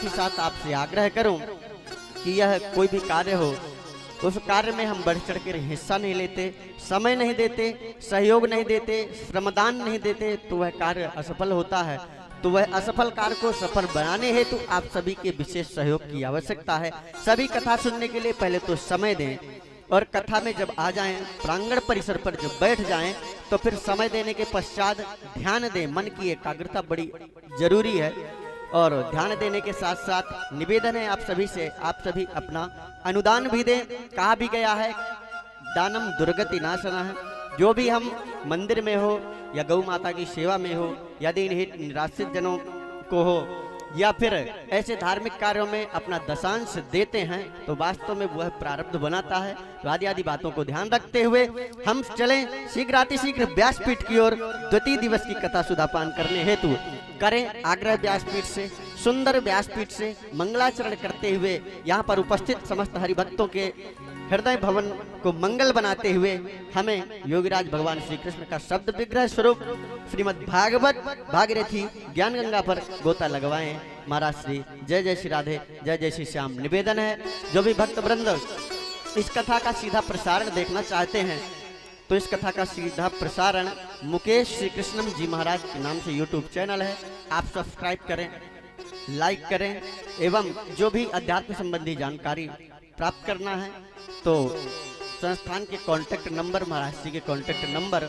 ही साथ आपसे आग्रह करूं कि यह कोई भी कार्य हो तो उस कार्य में हम बढ़ चढ़ कर हिस्सा नहीं लेते, समय नहीं देते, सहयोग नहीं देते, श्रमदान नहीं देते तो वह कार्य असफल होता है। तो वह असफल कार्य को सफल बनाने हेतु आप सभी के विशेष सहयोग की आवश्यकता है। सभी कथा सुनने के लिए पहले तो समय दें और कथा में जब आ जाएं, प्रांगण परिसर पर जब बैठ जाएं तो फिर समय देने के पश्चात ध्यान दें। मन की एकाग्रता बड़ी जरूरी है और ध्यान देने के साथ साथ निवेदन है आप सभी से, आप सभी अपना अनुदान भी दें। कहा भी गया है दानम दुर्गति नाशना है। जो भी हम मंदिर में हो या गौ माता की सेवा में हो, यदि निराश्रित जनों को हो या फिर ऐसे धार्मिक कार्यों में अपना दशांश देते हैं तो वास्तव में वह प्रारब्ध बनाता है। तो आदि आदि बातों को ध्यान रखते हुए हम चलें शीघ्र व्यासपीठ की ओर द्वितीय दिवस की कथा सुधापान करने हेतु करें आग्रह व्यासपीठ से, सुंदर व्यासपीठ से मंगलाचरण करते हुए यहाँ पर उपस्थित समस्त हरिभक्तों के हृदय भवन को मंगल बनाते हुए हमें योगीराज भगवान श्री कृष्ण का शब्द विग्रह स्वरूप श्रीमद् भागवत भागीरथी ज्ञान गंगा पर गोता लगवाएं। महाराज श्री जय जय श्री राधे, जय जय श्री श्याम। निवेदन है जो भी भक्त वृंद इस कथा का सीधा प्रसारण देखना चाहते हैं तो इस कथा का सीधा प्रसारण मुकेश श्री कृष्णम जी महाराज के नाम से यूट्यूब चैनल है, आप सब्सक्राइब करें, लाइक करें एवं जो भी अध्यात्म संबंधी जानकारी प्राप्त करना है तो संस्थान के कांटेक्ट नंबर, महाराज जी के कांटेक्ट नंबर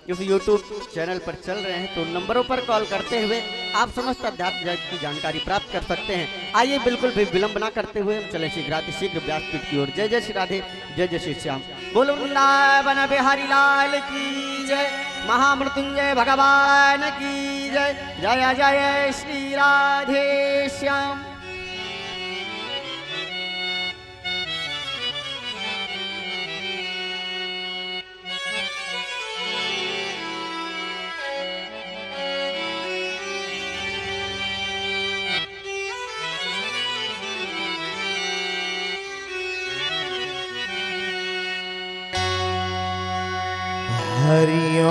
इस यूट्यूब चैनल पर चल रहे हैं तो नंबरों पर कॉल करते हुए आप समस्त अध्यात्म जगत की जानकारी प्राप्त कर सकते हैं। आइए बिल्कुल भी विलंब ना करते हुए हम चले शीघ्र व्यासपीठ की ओर। जय जय श्री राधे, जय जय श्री श्याम। बोलो वृंदावन बिहारी लाल की जय, महामृत्युंजय भगवान की जय। जय जय श्री राधे श्याम। हरि ओम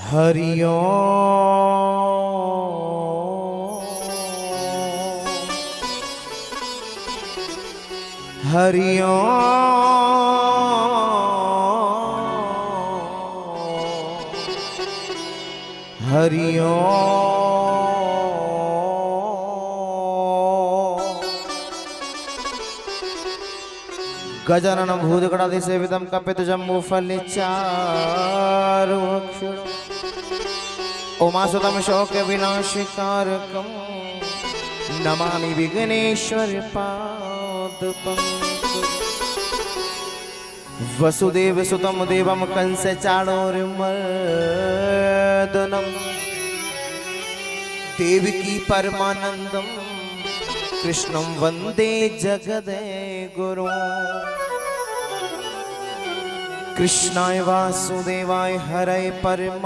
हरि ओम हरि ओम हरि ओम। गजानन भूतगणाधिसेवितं कपितजम्बूफलचारुभक्षणं उमासुतं शोकविनाशकारकं नमामि विघ्नेश्वरपादपङ्कजं। वसुदेवसुतं देवं कंसचाणूरमर्दनं देवकी परमानन्दं कृष्णं वन्दे जगद्गुरुं। कृष्णाय वासुदेवाय हरये परमात्मने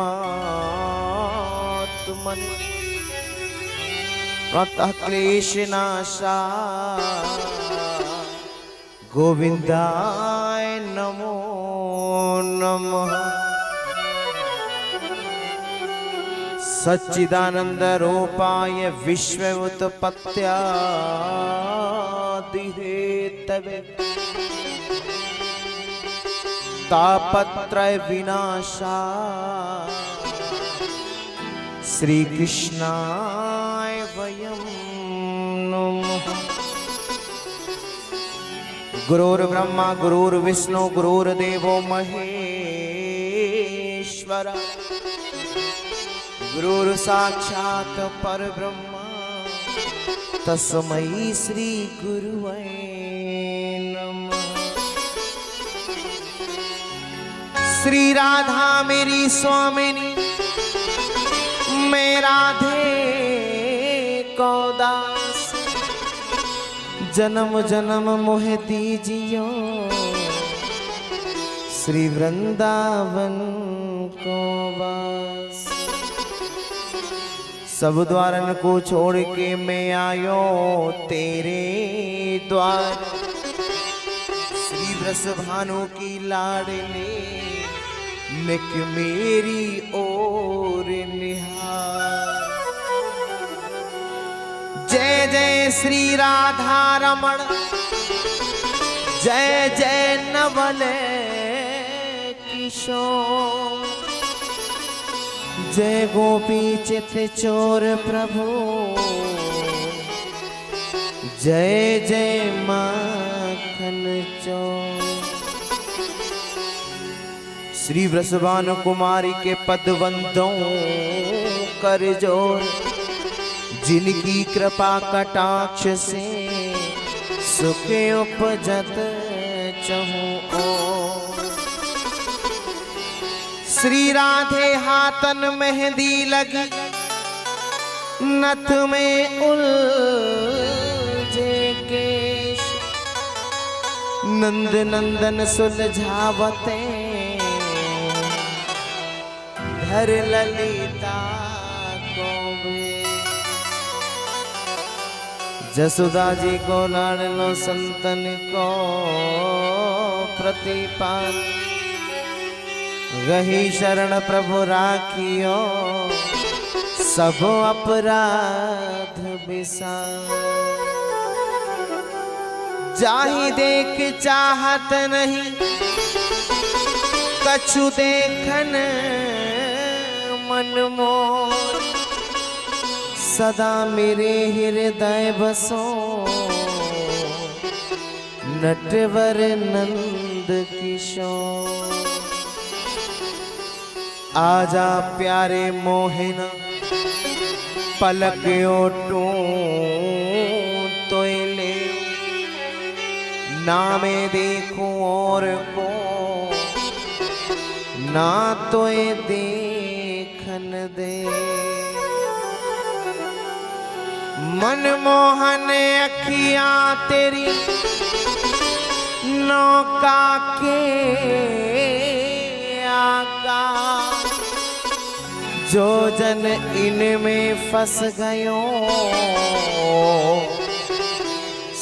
प्रणतः क्लेशनाशाय गोविन्दाय नमो नमः। सच्चिदानंद रूपाय विश्वोत्पत्त्यादिहेतवे तापत्रय विनाशाय श्री कृष्णाय वयं नमः। गुरुर्ब्रह्मा गुरुर्विष्णु गुरुर्देवो महेश्वर गुरुर् साक्षात् परब्रह्म तस्मै श्री गुरुवे नमः। श्री राधा मेरी स्वामिनी मैं राधे को दास, जन्म जन्म मोह दीजियो श्री वृंदावन को वास। सब द्वारन को छोड़ के मैं आयो तेरे द्वार, श्री वृषभानु की लाडली निक मेरी ओर निहार। जय जय श्री राधा रमण, जय जय नवल किशोर, जय गोपी चित चोर प्रभु, जय जय माखन चोर। श्री वृषभानु कुमारी के पदवंदों कर जोर, जिनकी कृपा कटाक्ष से सुख उपजत चहु ओर। श्री राधे हाथन मेहंदी लगी, नथ में उलझे केश, नंद नंदन सुलझावते धर ललिता को बेश। जसोदा जी को लाडलो संतन को प्रतिपाल, गही शरण प्रभु राखियो सब अपराध विसार। जाहि देख चाहत नहीं कछु देखन मन मोर, सदा मेरे हृदय बसो नटवर नंद किशोर। आजा प्यारे मोहिना पलक ओटू तो ले, ना मैं देखूं और को ना तो देखन दे। मनमोहन अखियां तेरी नौका के आका, जो जन इनमें फंस गयो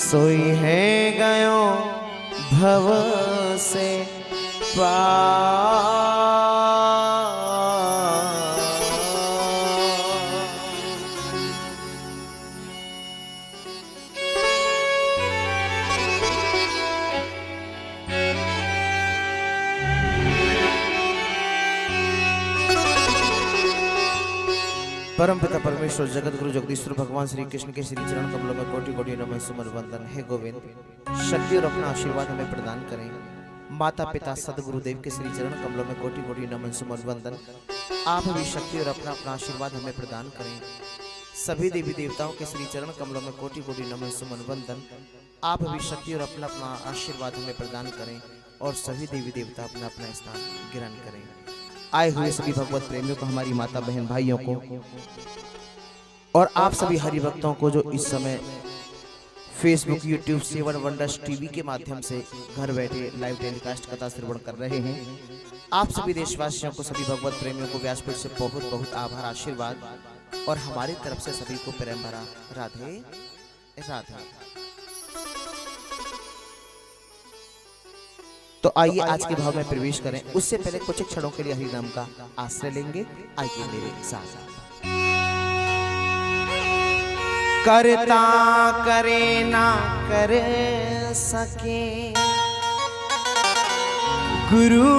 सोई है गयो भव से पार। परम पिता परमेश्वर जगत गुरु जगदीश्वर भगवान श्री कृष्ण के श्री चरण कमलों में कोटि कोटि नमः सुमन वंदन। हे गोविंद, शक्ति और अपना आशीर्वाद हमें प्रदान करें। माता पिता सदगुरुदेव के श्री चरण कमलों में कोटि कोटि नमः सुमन वंदन। आप भी शक्ति और अपना अपना आशीर्वाद हमें प्रदान करें। सभी देवी देवताओं के श्री चरण कमलों में कोटि कोटि नमः सुमन वंदन। आप भी शक्ति और अपना अपना आशीर्वाद हमें प्रदान करें और सभी देवी देवता अपना अपना स्थान ग्रहण करें। आए हुए सभी भगवत प्रेमियों को, हमारी माता बहन भाइयों को और आप सभी हरि भक्तों को जो इस समय Facebook, YouTube, seven wonders TV के माध्यम से घर बैठे लाइव टेलीकास्ट कथा श्रवण कर रहे हैं, आप सभी देशवासियों को, सभी भगवत प्रेमियों को व्यासपीठ से बहुत बहुत आभार, आशीर्वाद और हमारी तरफ से सभी को प्रेम भरा राधे राधे। तो आइए आज के भाव में प्रवेश करें। उससे पहले कुछ क्षणों के लिए हरि नाम का आश्रय लेंगे। आइए मेरे साथ। करता करे ना कर सके, गुरु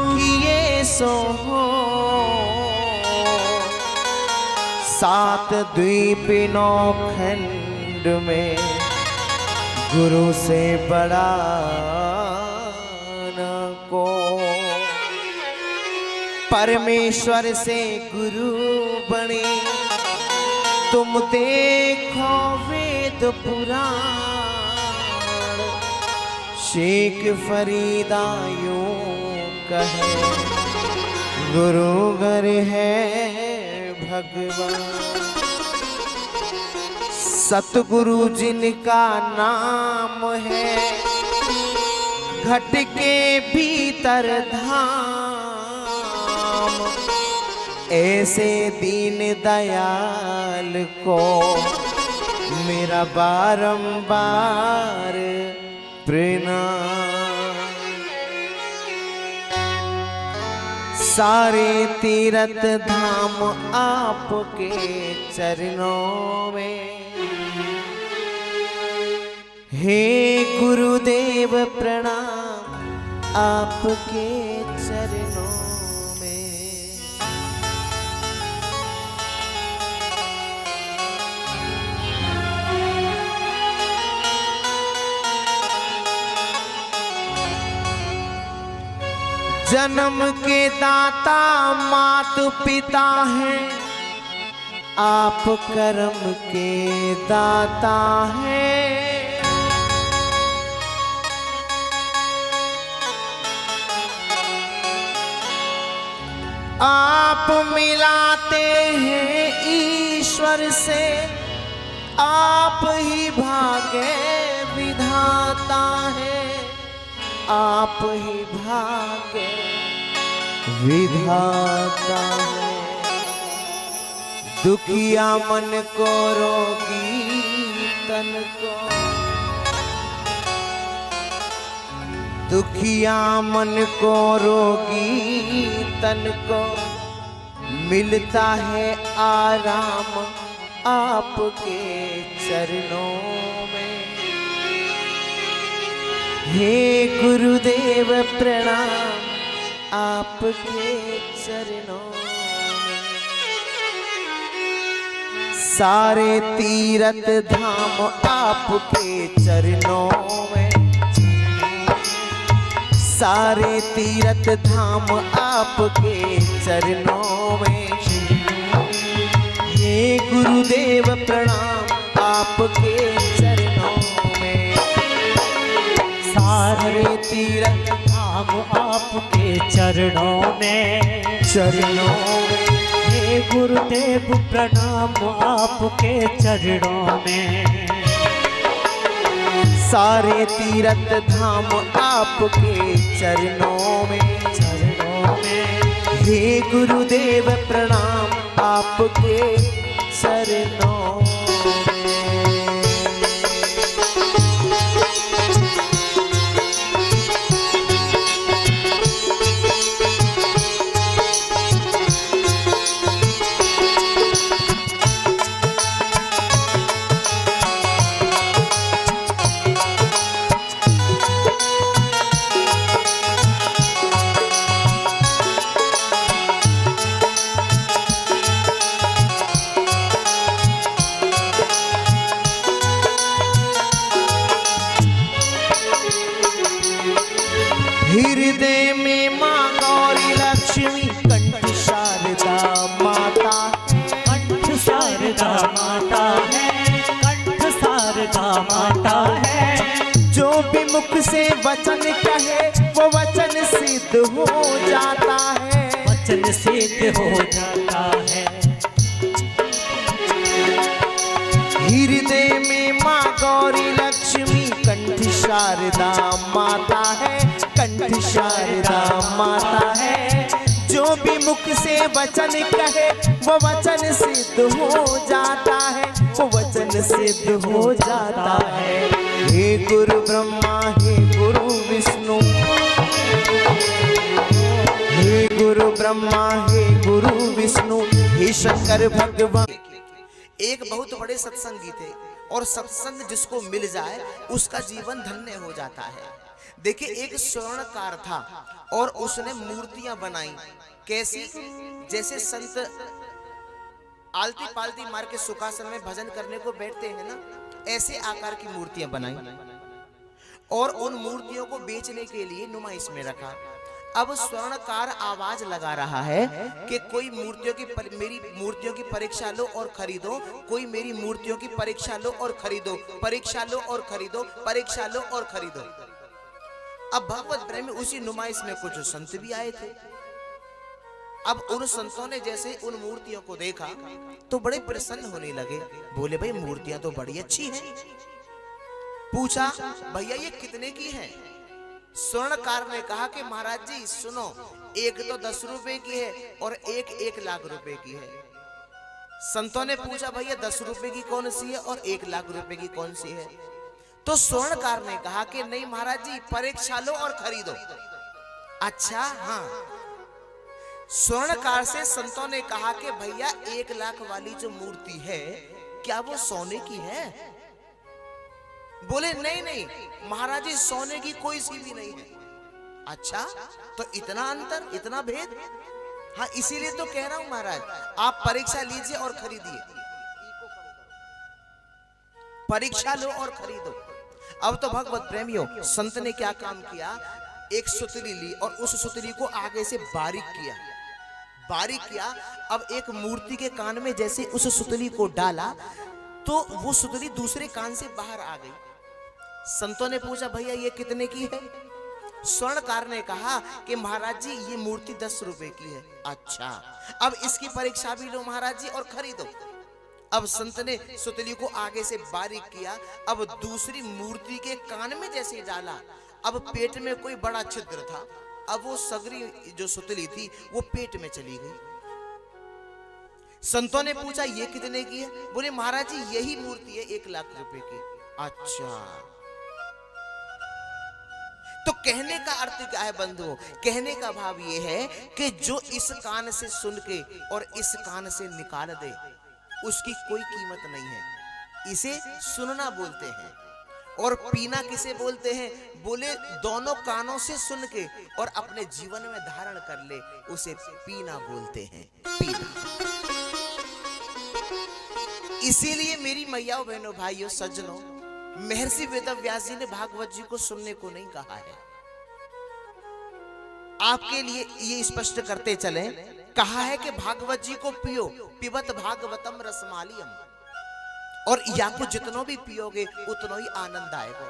किए सो हो, सात द्वीप नौ खंड में गुरु से बड़ा को। परमेश्वर से गुरु बने तुम देखो वेद पुराण, शेख फरीदा यूं कहे गुरु घर है भगवान। सतगुरु जिनका नाम है, घट के भीतर धाम, ऐसे दीन दयाल को मेरा बारंबार प्रणाम। सारे तीर्थ धाम आपके चरणों में। हे गुरुदेव प्रणाम आपके चरणों में। जन्म के दाता मात पिता हैं, आप कर्म के दाता हैं। आप मिलाते हैं ईश्वर से, आप ही भाग्य विधाता है, आप ही भाग्य विधाता है। दुखिया मन को रोगी तन को, दुखिया मन को रोगी तन को मिलता है आराम आपके चरणों में। हे गुरुदेव प्रणाम आपके चरणों में। सारे तीर्थ धाम आपके चरणों में, सारे तीर्थ धाम आपके चरणों में। हे गुरुदेव प्रणाम आपके चरणों में। सारे तीर्थ धाम आपके चरणों में, चरणों में। हे गुरुदेव प्रणाम आपके चरणों में। सारे तीर्थ धाम आपके चरणों में, चरणों में। हे गुरुदेव प्रणाम आपके चरणों में। हृदय में माँ गौरी लक्ष्मी कंठ शारदा माता, कंठ शारदा माता है, कंठ शारदा माता है। जो भी मुख से वचन कहे वो वचन सिद्ध हो जाता है, वचन सिद्ध हो जाता है। हृदय में माँ गौरी लक्ष्मी कंठ शारदा माता है, कंठ शारदा माता है। जो भी मुख से वचन कहे वो वचन सिद्ध हो जाता है, वो वचन सिद्ध हो जाता है। हे गुरु ब्रह्मा हे गुरु विष्णु, हे गुरु ब्रह्मा हे गुरु विष्णु, हे शंकर भगवान। एक बहुत बड़े सत्संगी थे और सत्संग जिसको मिल जाए उसका जीवन धन्य हो जाता है। देखिए एक स्वर्णकार था और उसने मूर्तियां बनाई। कैसी? जैसे संत आलती पालती मार के सुखासन में भजन करने को बैठते हैं ना, ऐसे आकार की मूर्तियां बनाई और उन मूर्तियों को बेचने के लिए नुमाइश में रखा। अब स्वर्णकार आवाज लगा रहा है कि कोई मेरी मूर्तियों की परीक्षा लो और खरीदो, कोई मेरी मूर्तियों की परीक्षा लो और खरीदो, परीक्षा लो और खरीदो, परीक्षा लो और खरीदो। अब भगवत प्रेमी उसी नुमाइश में कुछ संत भी आए थे। अब उन संतों ने जैसे उन मूर्तियों को देखा तो बड़े प्रसन्न होने लगे। बोले भाई मूर्तियां तो बड़ी अच्छी हैं। पूछा भैया ये कितने की है? स्वर्णकार ने कहा कि महाराज जी सुनो, एक तो 10 रुपए की है और एक 1 लाख रुपए की है। संतों ने पूछा भैया 10 रुपए की कौन सी है और 1 लाख रुपए की कौन सी है? तो स्वर्णकार ने कहा कि नहीं महाराज जी परीक्षा लो और खरीदो। अच्छा हाँ। स्वर्णकार से संतों ने कहा कि भैया 1 लाख वाली जो मूर्ति है क्या वो सोने की है? बोले नहीं नहीं महाराज जी, सोने की कोई सी भी नहीं है। अच्छा, तो इतना अंतर, इतना भेद? हाँ, इसीलिए तो कह रहा हूं महाराज, आप परीक्षा लीजिए और खरीदिए, परीक्षा लो और खरीदो। अब तो भगवत प्रेमियों, संत ने क्या काम किया, एक सुतली ली और उस सुतली को आगे से बारीक किया, बारीक किया। अब एक मूर्ति के कान में जैसे उस सुतली को डाला तो वो सुतली दूसरे कान से बाहर आ गई। संतों ने पूछा भैया ये कितने की है? स्वर्णकार ने कहा कि महाराज जी ये मूर्ति 10 रुपए की है। अच्छा, अब इसकी परीक्षा भी लो महाराज जी और खरीदो। अब संत ने सुतली को आगे से बारीक किया, अब दूसरी मूर्ति के कान में जैसे डाला, अब पेट में कोई बड़ा छिद्र था, अब वो सगरी जो सुतली थी वो पेट में चली गई। संतों ने पूछा ये कितने की है? बोले महाराज जी यही मूर्ति है 1 लाख रुपए की। अच्छा, तो कहने का अर्थ क्या है बंधुओं? कहने का भाव ये है कि जो इस कान से सुन के और इस कान से निकाल दे उसकी कोई कीमत नहीं है। इसे सुनना बोलते हैं। और पीना किसे बोलते हैं? बोले दोनों कानों से सुन के और अपने जीवन में धारण कर ले उसे पीना बोलते हैं, पीना। इसीलिए मेरी मैयाओं बहनों भाइयों सज्जनों, महर्षि वेदव्यास जी ने भागवत जी को सुनने को नहीं कहा है। आपके लिए ये स्पष्ट करते चले, कहा है कि भागवत जी को पियो, पिबत भागवतम रसमालियम, और या को जितनो भी पियोगे उतनो ही आनंद आएगा।